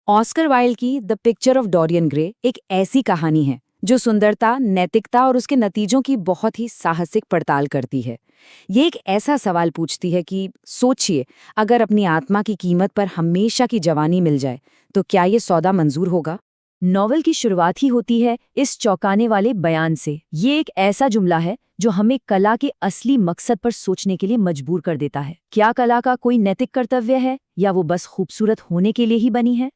Oscar Wilde की the picture of Dorian Gray एक ऐसी कहानी है जो सुंदरता, नैतिकता और उसके नतीजों की बहुत ही साहसिक पड़ताल करती है। ये एक ऐसा सवाल पूछती है कि सोचिए, अगर अपनी आत्मा की कीमत पर हमेशा की जवानी मिल जाए तो क्या ये सौदा मंजूर होगा। नॉवल की शुरुआत ही होती है इस चौंकाने वाले बयान से। ये एक ऐसा जुमला है जो हमें कला के असली मकसद पर सोचने के लिए मजबूर कर देता है। क्या कला का कोई नैतिक कर्तव्य है या वो बस खूबसूरत होने के लिए ही बनी है?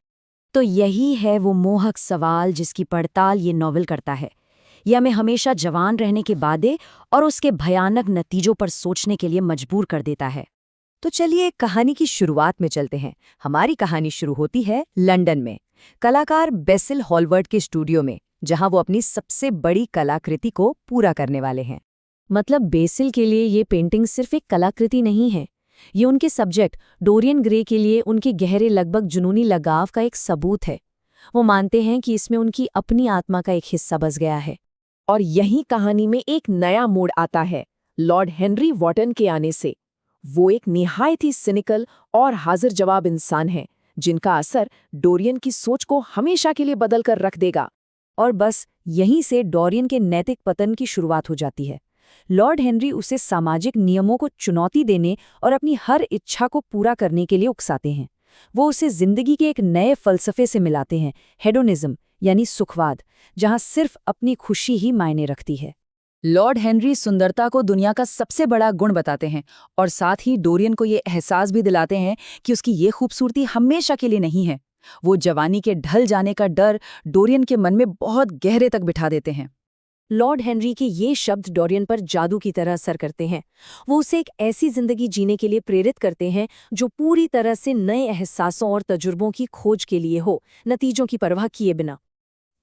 तो यही है वो मोहक सवाल जिसकी पड़ताल ये नॉवल करता है। यह हमें हमेशा जवान रहने के वादे और उसके भयानक नतीजों पर सोचने के लिए मजबूर कर देता है। तो चलिए कहानी की शुरुआत में चलते हैं। हमारी कहानी शुरू होती है लंदन में, कलाकार बेसिल हॉलवर्ड के स्टूडियो में, जहां वो अपनी सबसे बड़ी कलाकृति को पूरा करने वाले हैं। मतलब बेसिल के लिए ये पेंटिंग सिर्फ एक कलाकृति नहीं है, ये उनके सब्जेक्ट डोरियन ग्रे के लिए उनके गहरे, लगभग जुनूनी लगाव का एक सबूत है। वो मानते हैं कि इसमें उनकी अपनी आत्मा का एक हिस्सा बस गया है। और यही कहानी में एक नया मोड़ आता है लॉर्ड हेनरी वॉटन के आने से। वो एक निहायत ही सिनिकल और हाजिर जवाब इंसान है जिनका असर डोरियन की सोच को हमेशा के लिए बदल कर रख देगा। और बस यहीं से डोरियन के नैतिक पतन की शुरुआत हो जाती है। लॉर्ड हेनरी उसे सामाजिक नियमों को चुनौती देने और अपनी हर इच्छा को पूरा करने के लिए उकसाते हैं। वो उसे जिंदगी के एक नए फलसफे से मिलाते हैं, हेडोनिज्म यानी सुखवाद, जहां सिर्फ अपनी खुशी ही मायने रखती है। लॉर्ड हेनरी सुंदरता को दुनिया का सबसे बड़ा गुण बताते हैं और साथ ही डोरियन को ये एहसास भी दिलाते हैं कि उसकी ये खूबसूरती हमेशा के लिए नहीं है। वो जवानी के ढल जाने का डर डोरियन के मन में बहुत गहरे तक बिठा देते हैं। लॉर्ड हेनरी के ये शब्द डोरियन पर जादू की तरह असर करते हैं। वो उसे एक ऐसी जिंदगी जीने के लिए प्रेरित करते हैं जो पूरी तरह से नए एहसासों और तजुर्बों की खोज के लिए हो, नतीजों की परवाह किए बिना।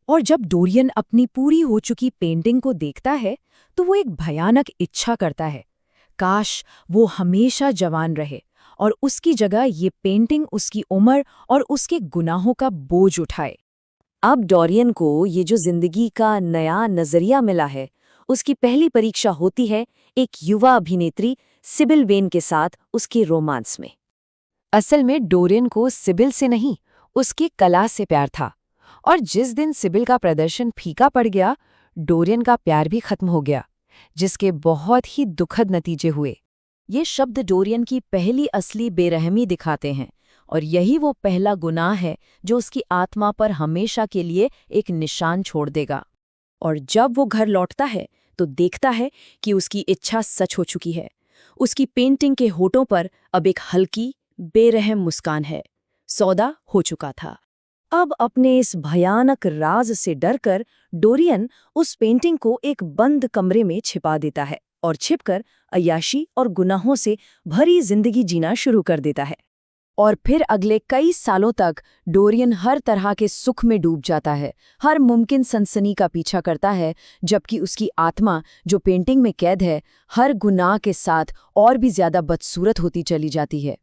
और जब डोरियन अपनी पूरी हो चुकी पेंटिंग को देखता है तो वो एक भयानक इच्छा करता है, काश वो हमेशा जवान रहे और उसकी जगह ये पेंटिंग उसकी उम्र और उसके गुनाहों का बोझ उठाए। अब डोरियन को ये जो जिंदगी का नया नजरिया मिला है, उसकी पहली परीक्षा होती है एक युवा अभिनेत्री सिबिल वेन के साथ उसके रोमांस में। असल में डोरियन को सिबिल से नहीं, उसकी कला से प्यार था, और जिस दिन सिबिल का प्रदर्शन फीका पड़ गया, डोरियन का प्यार भी खत्म हो गया, जिसके बहुत ही दुखद नतीजे हुए। ये शब्द डोरियन की पहली असली बेरहमी दिखाते हैं, और यही वो पहला गुनाह है जो उसकी आत्मा पर हमेशा के लिए एक निशान छोड़ देगा। और जब वो घर लौटता है तो देखता है कि उसकी इच्छा सच हो चुकी है। उसकी पेंटिंग के होठों पर अब एक हल्की, बेरहम मुस्कान है। सौदा हो चुका था। अब अपने इस भयानक राज से डरकर डोरियन उस पेंटिंग को एक बंद कमरे में छिपा देता है और छिपकर अय्याशी और गुनाहों से भरी जिंदगी जीना शुरू कर देता है। और फिर अगले कई सालों तक डोरियन हर तरह के सुख में डूब जाता है, हर मुमकिन सनसनी का पीछा करता है, जबकि उसकी आत्मा जो पेंटिंग में कैद है, हर गुनाह के साथ और भी ज्यादा बदसूरत होती चली जाती है।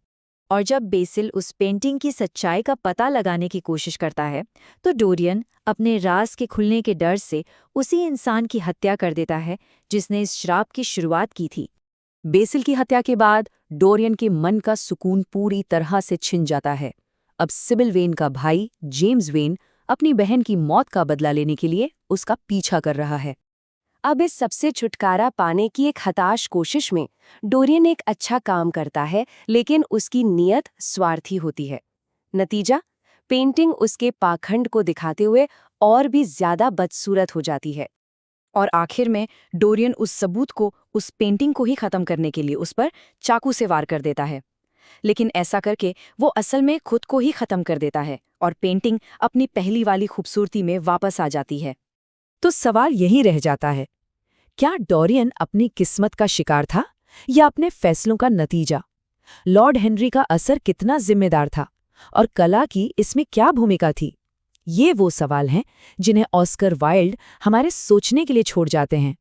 और जब बेसिल उस पेंटिंग की सच्चाई का पता लगाने की कोशिश करता है तो डोरियन अपने राज के खुलने के डर से उसी इंसान की हत्या कर देता है जिसने इस श्राप की शुरुआत की थी। बेसिल की हत्या के बाद डोरियन के मन का सुकून पूरी तरह से छिन जाता है। अब सिबिल वेन का भाई जेम्स वेन अपनी बहन की मौत का बदला लेने के लिए उसका पीछा कर रहा है। अब इस सबसे छुटकारा पाने की एक हताश कोशिश में डोरियन एक अच्छा काम करता है, लेकिन उसकी नीयत स्वार्थी होती है। नतीजा, पेंटिंग उसके पाखंड को दिखाते हुए और भी ज्यादा बदसूरत हो जाती है। और आखिर में डोरियन उस सबूत को, उस पेंटिंग को ही खत्म करने के लिए उस पर चाकू से वार कर देता है। लेकिन ऐसा करके वो असल में खुद को ही खत्म कर देता है और पेंटिंग अपनी पहली वाली खूबसूरती में वापस आ जाती है। तो सवाल यही रह जाता है, क्या डोरियन अपनी किस्मत का शिकार था या अपने फैसलों का नतीजा? लॉर्ड हेनरी का असर कितना जिम्मेदार था और कला की इसमें क्या भूमिका थी? ये वो सवाल हैं जिन्हें ऑस्कर वाइल्ड हमारे सोचने के लिए छोड़ जाते हैं।